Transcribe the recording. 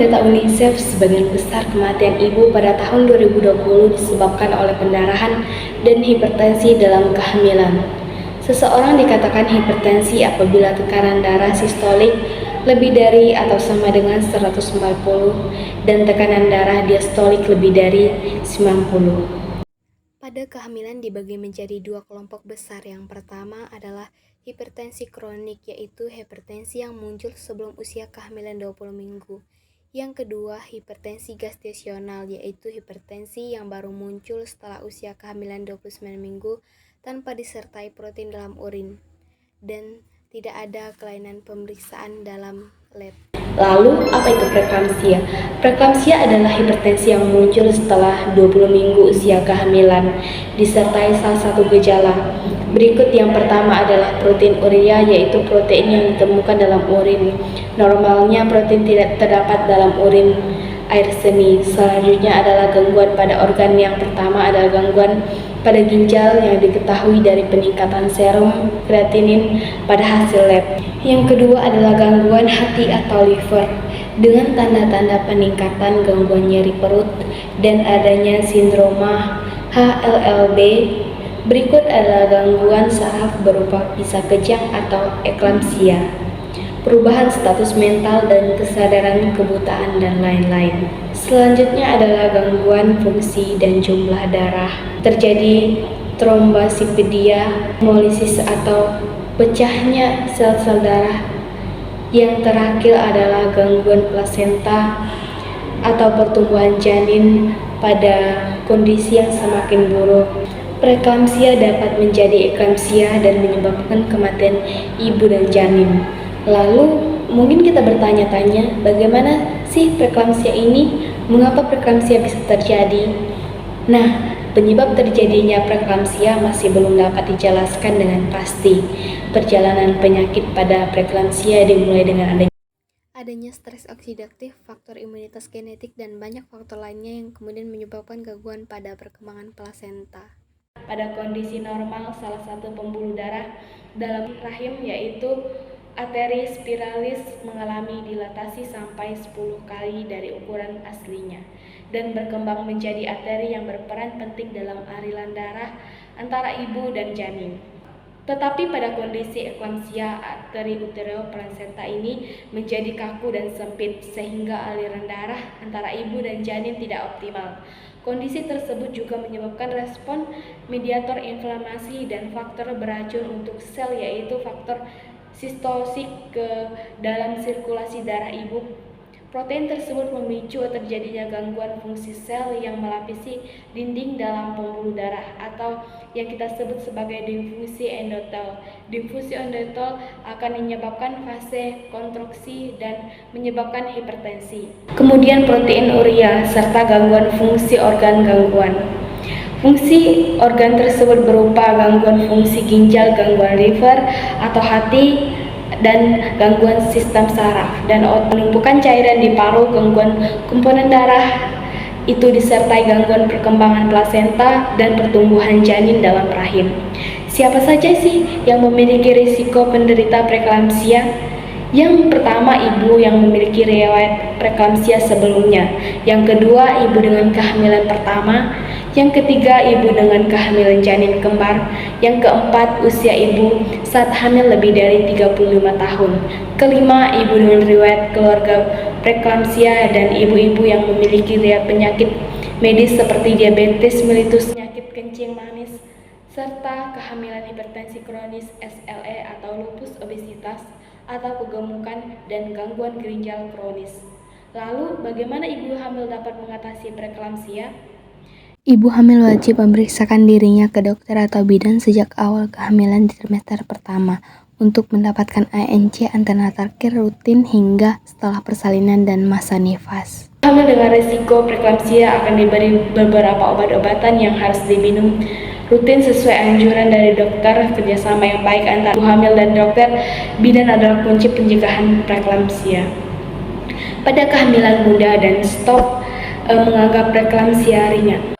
data UNICEF, sebagian besar kematian ibu pada tahun 2020 disebabkan oleh pendarahan dan hipertensi dalam kehamilan. Seseorang dikatakan hipertensi apabila tekanan darah sistolik lebih dari atau sama dengan 140 dan tekanan darah diastolik lebih dari 90. Pada kehamilan dibagi menjadi dua kelompok besar. Yang pertama adalah hipertensi kronik, yaitu hipertensi yang muncul sebelum usia kehamilan 20 minggu. Yang kedua, hipertensi gestasional, yaitu hipertensi yang baru muncul setelah usia kehamilan 29 minggu tanpa disertai protein dalam urin dan tidak ada kelainan pemeriksaan dalam lab. Lalu, apa itu preeklamsia? Preeklamsia adalah hipertensi yang muncul setelah 20 minggu usia kehamilan, disertai salah satu gejala. Berikut yang pertama adalah protein urea, yaitu protein yang ditemukan dalam urin. Normalnya protein tidak terdapat dalam urin air seni. Selanjutnya adalah gangguan pada organ. Yang pertama adalah gangguan pada ginjal yang diketahui dari peningkatan serum kreatinin pada hasil lab. Yang kedua adalah gangguan hati atau liver dengan tanda-tanda peningkatan gangguan nyeri perut dan adanya sindroma HLLB. Berikut adalah gangguan saraf berupa pisah kejang atau eklamsia, perubahan status mental dan kesadaran kebutaan dan lain-lain. Selanjutnya adalah gangguan fungsi dan jumlah darah. Terjadi trombosipedia, hemolisis atau pecahnya sel-sel darah. Yang terakhir adalah gangguan plasenta atau pertumbuhan janin pada kondisi yang semakin buruk. Preeklamsia dapat menjadi eklamsia dan menyebabkan kematian ibu dan janin. Lalu mungkin kita bertanya-tanya, bagaimana sih preeklamsia ini? Mengapa preeklamsia bisa terjadi? Nah, penyebab terjadinya preeklamsia masih belum dapat dijelaskan dengan pasti. Perjalanan penyakit pada preeklamsia dimulai dengan adanya stres oksidatif, faktor imunitas genetik, dan banyak faktor lainnya yang kemudian menyebabkan gangguan pada perkembangan plasenta. Pada kondisi normal, salah satu pembuluh darah dalam rahim yaitu arteri spiralis mengalami dilatasi sampai 10 kali dari ukuran aslinya dan berkembang menjadi arteri yang berperan penting dalam aliran darah antara ibu dan janin. Tetapi pada kondisi eklamsia, arteri uteroplasenta ini menjadi kaku dan sempit sehingga aliran darah antara ibu dan janin tidak optimal. Kondisi tersebut juga menyebabkan respon mediator inflamasi dan faktor beracun untuk sel, yaitu faktor sitosik ke dalam sirkulasi darah ibu. Protein tersebut memicu terjadinya gangguan fungsi sel yang melapisi dinding dalam pembuluh darah atau yang kita sebut sebagai difusi endotel. Difusi endotel akan menyebabkan fase kontraksi dan menyebabkan hipertensi. Kemudian protein urea serta gangguan fungsi organ gangguan. Fungsi organ tersebut berupa gangguan fungsi ginjal, gangguan liver atau hati, dan gangguan sistem saraf dan penumpukan cairan di paru, gangguan komponen darah itu disertai gangguan perkembangan plasenta dan pertumbuhan janin dalam rahim. Siapa saja sih yang memiliki risiko penderita preeklamsia? Yang pertama, ibu yang memiliki riwayat preeklamsia sebelumnya. Yang kedua, ibu dengan kehamilan pertama. Yang ketiga, ibu dengan kehamilan janin kembar. Yang keempat, usia ibu saat hamil lebih dari 35 tahun. Kelima, ibu dengan riwayat keluarga preeklamsia dan ibu-ibu yang memiliki riwayat penyakit medis seperti diabetes mellitus, penyakit kencing manis, serta kehamilan hipertensi kronis, SLE atau lupus, obesitas, atau kegemukan dan gangguan ginjal kronis. Lalu, bagaimana ibu hamil dapat mengatasi preeklamsia? Ibu hamil wajib memeriksakan dirinya ke dokter atau bidan sejak awal kehamilan di trimester pertama untuk mendapatkan ANC antenatal care rutin hingga setelah persalinan dan masa nifas. Hamil dengan risiko preeklamsia akan diberi beberapa obat-obatan yang harus diminum rutin sesuai anjuran dari dokter. Kerjasama yang baik antara ibu hamil dan dokter bidan adalah kunci pencegahan preeklamsia. Pada kehamilan muda dan stop menganggap preeklamsia ringan.